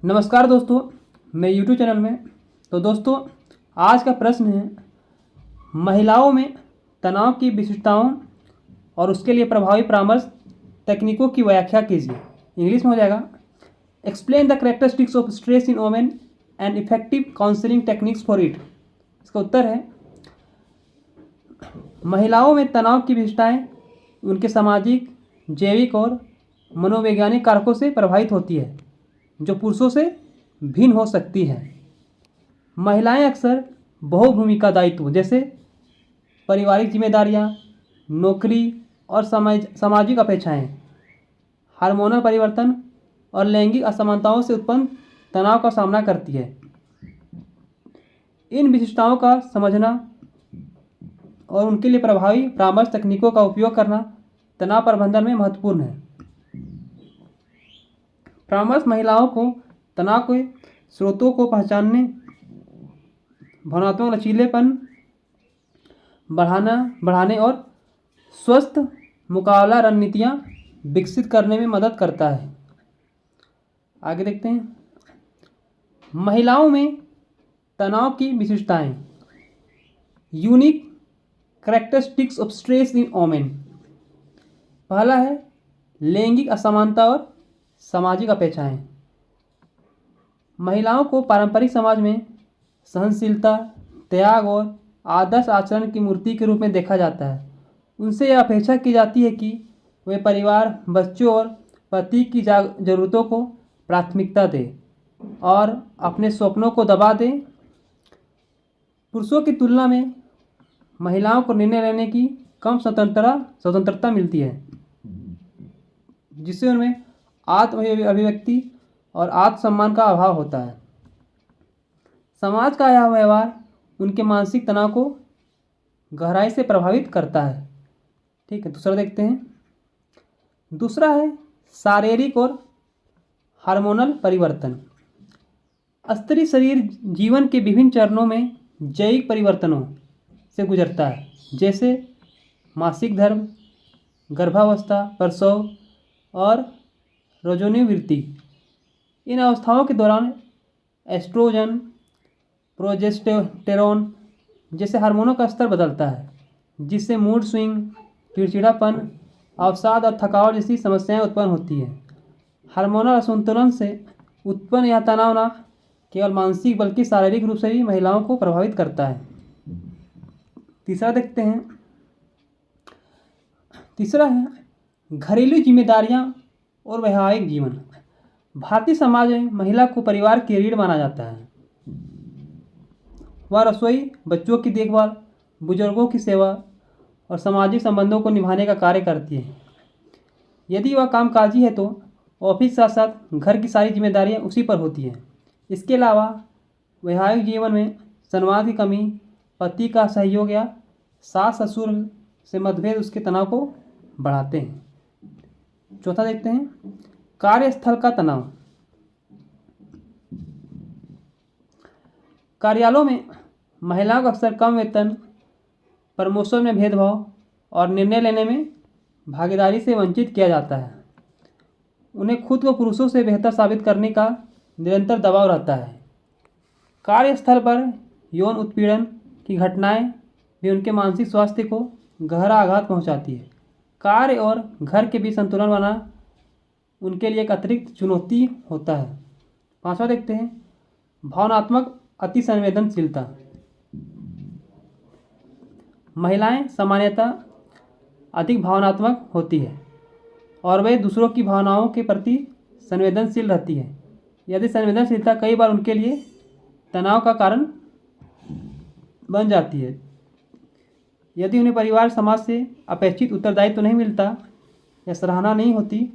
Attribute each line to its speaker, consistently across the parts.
Speaker 1: नमस्कार दोस्तों, मैं यूट्यूब चैनल में। तो दोस्तों, आज का प्रश्न है महिलाओं में तनाव की विशिष्टताओं और उसके लिए प्रभावी परामर्श तकनीकों की व्याख्या कीजिए। इंग्लिश में हो जाएगा, explain the characteristics of stress in women and effective counselling techniques for it. इसका उत्तर है महिलाओं में तनाव की विशिष्टताएँ उनके सामाजिक, जैविक और मनोवैज्ञानिक कारकों से प्रभावित होती है जो पुरुषों से भिन्न हो सकती हैं। महिलाएं अक्सर बहुभूमिका दायित्व जैसे पारिवारिक जिम्मेदारियां, नौकरी और सामाजिक अपेक्षाएं, हार्मोनल परिवर्तन और लैंगिक असमानताओं से उत्पन्न तनाव का सामना करती है। इन विशिष्टताओं का समझना और उनके लिए प्रभावी परामर्श तकनीकों का उपयोग करना तनाव प्रबंधन में महत्वपूर्ण है। परामर्श महिलाओं को तनाव के स्रोतों को पहचानने, भावनात्मक लचीलेपन बढ़ाने और स्वस्थ मुकाबला रणनीतियाँ विकसित करने में मदद करता है। आगे देखते हैं, महिलाओं में तनाव की विशेषताएं। Unique characteristics of stress in women. पहला है लैंगिक असमानता और सामाजिक अपेक्षाएं। महिलाओं को पारंपरिक समाज में सहनशीलता, त्याग और आदर्श आचरण की मूर्ति के रूप में देखा जाता है। उनसे यह अपेक्षा की जाती है कि वे परिवार, बच्चों और पति की ज़रूरतों को प्राथमिकता दें और अपने सपनों को दबा दें। पुरुषों की तुलना में महिलाओं को निर्णय लेने की कम स्वतंत्रता मिलती है, जिससे उनमें आत्म अभिव्यक्ति और आत्मसम्मान का अभाव होता है। समाज का यह व्यवहार उनके मानसिक तनाव को गहराई से प्रभावित करता है। ठीक है, दूसरा देखते हैं। दूसरा है शारीरिक और हार्मोनल परिवर्तन। स्त्री शरीर जीवन के विभिन्न चरणों में जैविक परिवर्तनों से गुजरता है, जैसे मासिक धर्म, गर्भावस्था, प्रसव और रजोनिवृत्ति। इन अवस्थाओं के दौरान एस्ट्रोजन, प्रोजेस्टेरोन जैसे हार्मोनों का स्तर बदलता है, जिससे मूड स्विंग, चिड़चिड़ापन, अवसाद और थकावट जैसी समस्याएं उत्पन्न होती हैं। हार्मोनल असंतुलन से उत्पन्न यह तनाव न केवल मानसिक बल्कि शारीरिक रूप से भी महिलाओं को प्रभावित करता है। तीसरा देखते हैं। तीसरा है घरेलू जिम्मेदारियां और वैवाहिक जीवन। भारतीय समाज में महिला को परिवार की रीढ़ माना जाता है। वह रसोई, बच्चों की देखभाल, बुजुर्गों की सेवा और सामाजिक संबंधों को निभाने का कार्य करती है। यदि वह कामकाजी है तो ऑफिस के साथ साथ घर की सारी जिम्मेदारियां उसी पर होती हैं। इसके अलावा वैवाहिक जीवन में संवाद की कमी, पति का सहयोग या सास ससुर से मतभेद उसके तनाव को बढ़ाते हैं। चौथा देखते हैं, कार्यस्थल का तनाव। कार्यालयों में महिलाओं को अक्सर कम वेतन, प्रमोशन में भेदभाव और निर्णय लेने में भागीदारी से वंचित किया जाता है। उन्हें खुद को पुरुषों से बेहतर साबित करने का निरंतर दबाव रहता है। कार्यस्थल पर यौन उत्पीड़न की घटनाएं भी उनके मानसिक स्वास्थ्य को गहरा आघात पहुंचाती है। कार्य और घर के बीच संतुलन बनाना उनके लिए एक अतिरिक्त चुनौती होता है। पांचवा देखते हैं, भावनात्मक अति संवेदनशीलता। महिलाएं सामान्यतः अधिक भावनात्मक होती है और वे दूसरों की भावनाओं के प्रति संवेदनशील रहती है। यदि संवेदनशीलता कई बार उनके लिए तनाव का कारण बन जाती है। यदि उन्हें परिवार, समाज से अपेक्षित उत्तरदायित्व नहीं मिलता या सराहना नहीं होती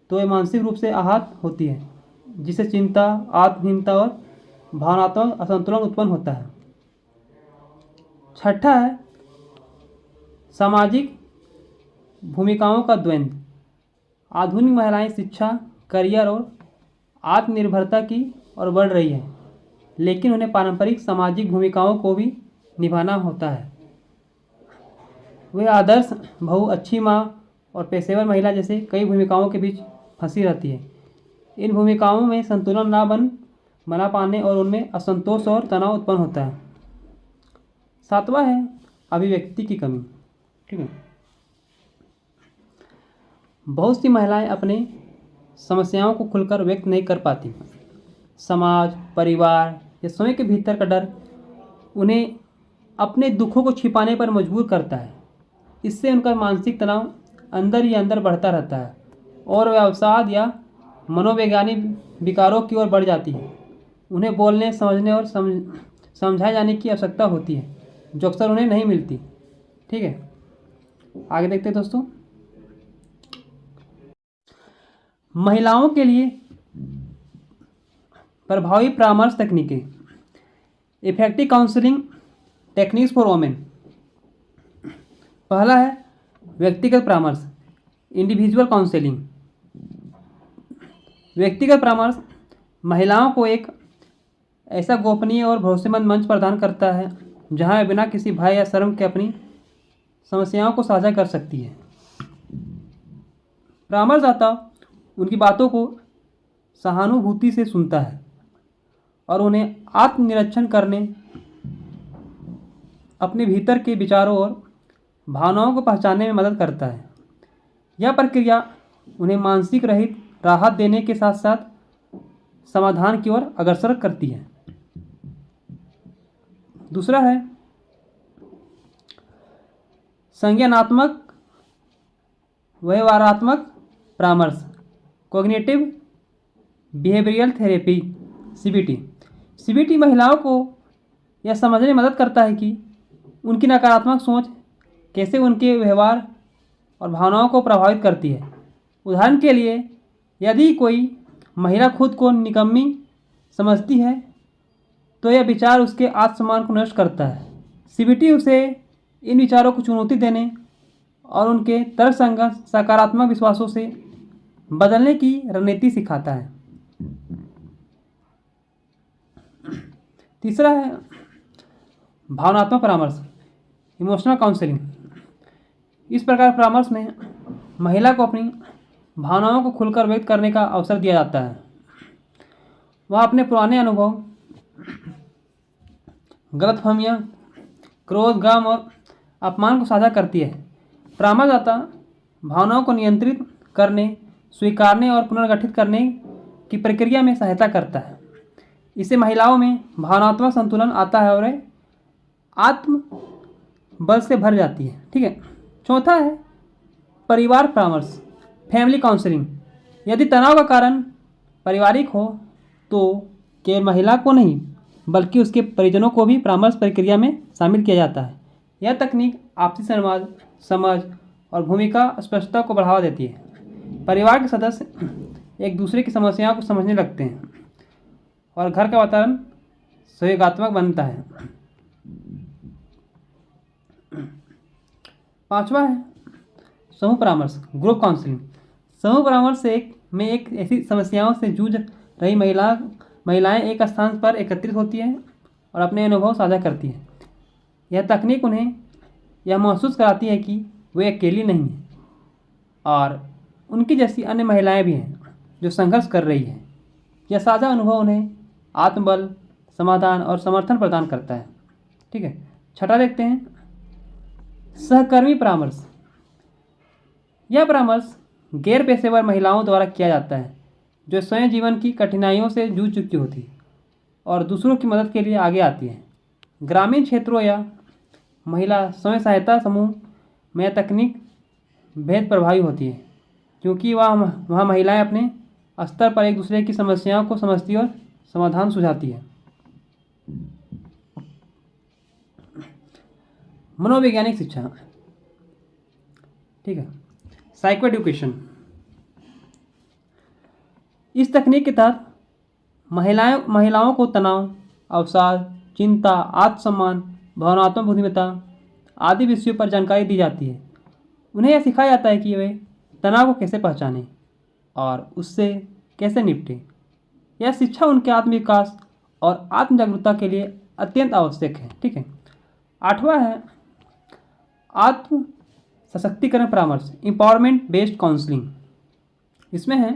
Speaker 1: तो वे मानसिक रूप से आहत होती है, जिससे चिंता, आत्महीनता और भावनात्मक असंतुलन उत्पन्न होता है। छठा है सामाजिक भूमिकाओं का द्वंद्व। आधुनिक महिलाएं शिक्षा, करियर और आत्मनिर्भरता की ओर बढ़ रही हैं, लेकिन उन्हें पारंपरिक सामाजिक भूमिकाओं को भी निभाना होता है। वे आदर्श बहू, अच्छी माँ और पेशेवर महिला जैसे कई भूमिकाओं के बीच फंसी रहती है। इन भूमिकाओं में संतुलन ना बना पाने और उनमें असंतोष और तनाव उत्पन्न होता है। 7वां है अभिव्यक्ति की कमी। ठीक है, बहुत सी महिलाएं अपने समस्याओं को खुलकर व्यक्त नहीं कर पाती। समाज, परिवार या स्वयं के भीतर का डर उन्हें अपने दुखों को छिपाने पर मजबूर करता है। इससे उनका मानसिक तनाव अंदर ही अंदर बढ़ता रहता है और वे अवसाद या मनोवैज्ञानिक विकारों की ओर बढ़ जाती है। उन्हें बोलने, समझने और समझाए जाने की आवश्यकता होती है, जो अक्सर उन्हें नहीं मिलती। ठीक है, आगे देखते हैं दोस्तों। महिलाओं के लिए प्रभावी परामर्श तकनीकें, effective counselling techniques for women. पहला है व्यक्तिगत परामर्श, इंडिविजुअल काउंसलिंग। व्यक्तिगत परामर्श महिलाओं को एक ऐसा गोपनीय और भरोसेमंद मंच प्रदान करता है जहां वे बिना किसी भय या शर्म के अपनी समस्याओं को साझा कर सकती है। परामर्शदाता उनकी बातों को सहानुभूति से सुनता है और उन्हें आत्मनिरीक्षण करने, अपने भीतर के विचारों और भावनाओं को पहचानने में मदद करता है। यह प्रक्रिया उन्हें मानसिक रहित राहत देने के साथ साथ समाधान की ओर अग्रसर करती है। दूसरा है संज्ञानात्मक व्यवहारात्मक परामर्श, cognitive behavioural therapy, CBT. CBT महिलाओं को यह समझने में मदद करता है कि उनकी नकारात्मक सोच कैसे उनके व्यवहार और भावनाओं को प्रभावित करती है। उदाहरण के लिए, यदि कोई महिला खुद को निकम्मी समझती है तो यह विचार उसके आत्मसम्मान को नष्ट करता है। सीबीटी उसे इन विचारों को चुनौती देने और उनके तर्कसंगत सकारात्मक विश्वासों से बदलने की रणनीति सिखाता है। तीसरा है भावनात्मक परामर्श, इमोशनल काउंसलिंग। इस प्रकार परामर्श में महिला को अपनी भावनाओं को खुलकर व्यक्त करने का अवसर दिया जाता है। वह अपने पुराने अनुभव, गलतफहमियां, क्रोध, गम और अपमान को साझा करती है। परामर्शदाता भावनाओं को नियंत्रित करने, स्वीकारने और पुनर्गठित करने की प्रक्रिया में सहायता करता है। इससे महिलाओं में भावनात्मक संतुलन आता है और वे आत्म बल से भर जाती है। ठीक है, चौथा है परिवार परामर्श, फैमिली काउंसलिंग। यदि तनाव का कारण पारिवारिक हो तो केवल महिला को नहीं बल्कि उसके परिजनों को भी परामर्श प्रक्रिया में शामिल किया जाता है। यह तकनीक आपसी संवाद, समझ और भूमिका स्पष्टता को बढ़ावा देती है। परिवार के सदस्य एक दूसरे की समस्याओं को समझने लगते हैं और घर का वातावरण सहयोगात्मक बनता है। 5वां है समूह परामर्श, ग्रुप काउंसलिंग। समूह परामर्श से एक ऐसी समस्याओं से जूझ रही महिलाएं एक स्थान पर एकत्रित होती हैं और अपने अनुभव साझा करती हैं। यह तकनीक उन्हें यह महसूस कराती है कि वे अकेली नहीं हैं और उनकी जैसी अन्य महिलाएं भी हैं जो संघर्ष कर रही हैं। यह साझा अनुभव उन्हें आत्मबल, समाधान और समर्थन प्रदान करता है। ठीक है, छठा देखते हैं सहकर्मी परामर्श। यह परामर्श गैर पेशेवर महिलाओं द्वारा किया जाता है जो स्वयं जीवन की कठिनाइयों से जूझ चुकी होती और दूसरों की मदद के लिए आगे आती हैं। ग्रामीण क्षेत्रों या महिला स्वयं सहायता समूह में तकनीक बेहद प्रभावी होती है क्योंकि वहाँ महिलाएं अपने स्तर पर एक दूसरे की समस्याओं को समझती और समाधान सुझाती है। मनोवैज्ञानिक शिक्षा। ठीक है, साइको एजुकेशन। इस तकनीक के तहत महिलाओं को तनाव, अवसाद, चिंता, आत्मसम्मान, भावनात्मक बुद्धिमत्ता आदि विषयों पर जानकारी दी जाती है। उन्हें यह सिखाया जाता है कि वे तनाव को कैसे पहचानें और उससे कैसे निपटें। यह शिक्षा उनके आत्मविकास और आत्मजागरूकता के लिए अत्यंत आवश्यक है। ठीक है, 8वां है आत्म सशक्तिकरण परामर्श, एम्पावरमेंट बेस्ड काउंसलिंग। इसमें है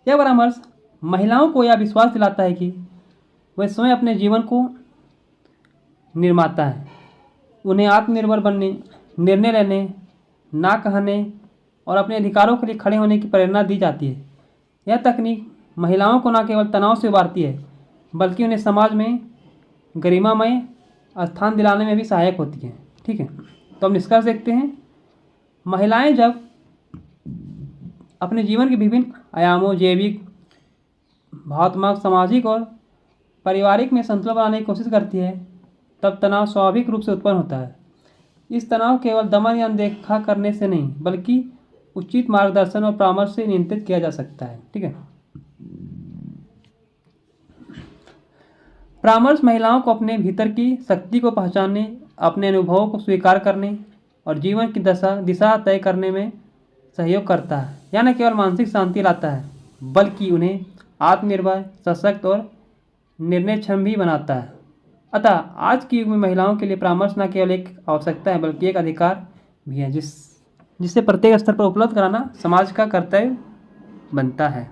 Speaker 1: यह परामर्श महिलाओं को यह विश्वास दिलाता है कि वह स्वयं अपने जीवन को निर्माता है। उन्हें आत्मनिर्भर बनने, निर्णय लेने, ना कहने और अपने अधिकारों के लिए खड़े होने की प्रेरणा दी जाती है। यह तकनीक महिलाओं को न केवल तनाव से उबारती है बल्कि उन्हें समाज में गरिमामय स्थान दिलाने में भी सहायक होती है। ठीक है, तो हम निष्कर्ष देखते हैं। महिलाएं जब अपने जीवन के विभिन्न आयामों, जैविक, भावनात्मक, सामाजिक और पारिवारिक में संतुलन बनाने की कोशिश करती है, तब तनाव स्वाभाविक रूप से उत्पन्न होता है। इस तनाव केवल दमन या अनदेखा करने से नहीं बल्कि उचित मार्गदर्शन और परामर्श से नियंत्रित किया जा सकता है। ठीक है, परामर्श महिलाओं को अपने भीतर की शक्ति को पहचानने, अपने अनुभवों को स्वीकार करने और जीवन की दिशा तय करने में सहयोग करता है। यह न केवल मानसिक शांति लाता है बल्कि उन्हें आत्मनिर्भर, सशक्त और निर्णयक्षम भी बनाता है। अतः आज के युग में महिलाओं के लिए परामर्श न केवल एक आवश्यकता है बल्कि एक अधिकार भी है जिसे प्रत्येक स्तर पर उपलब्ध कराना समाज का कर्तव्य बनता है।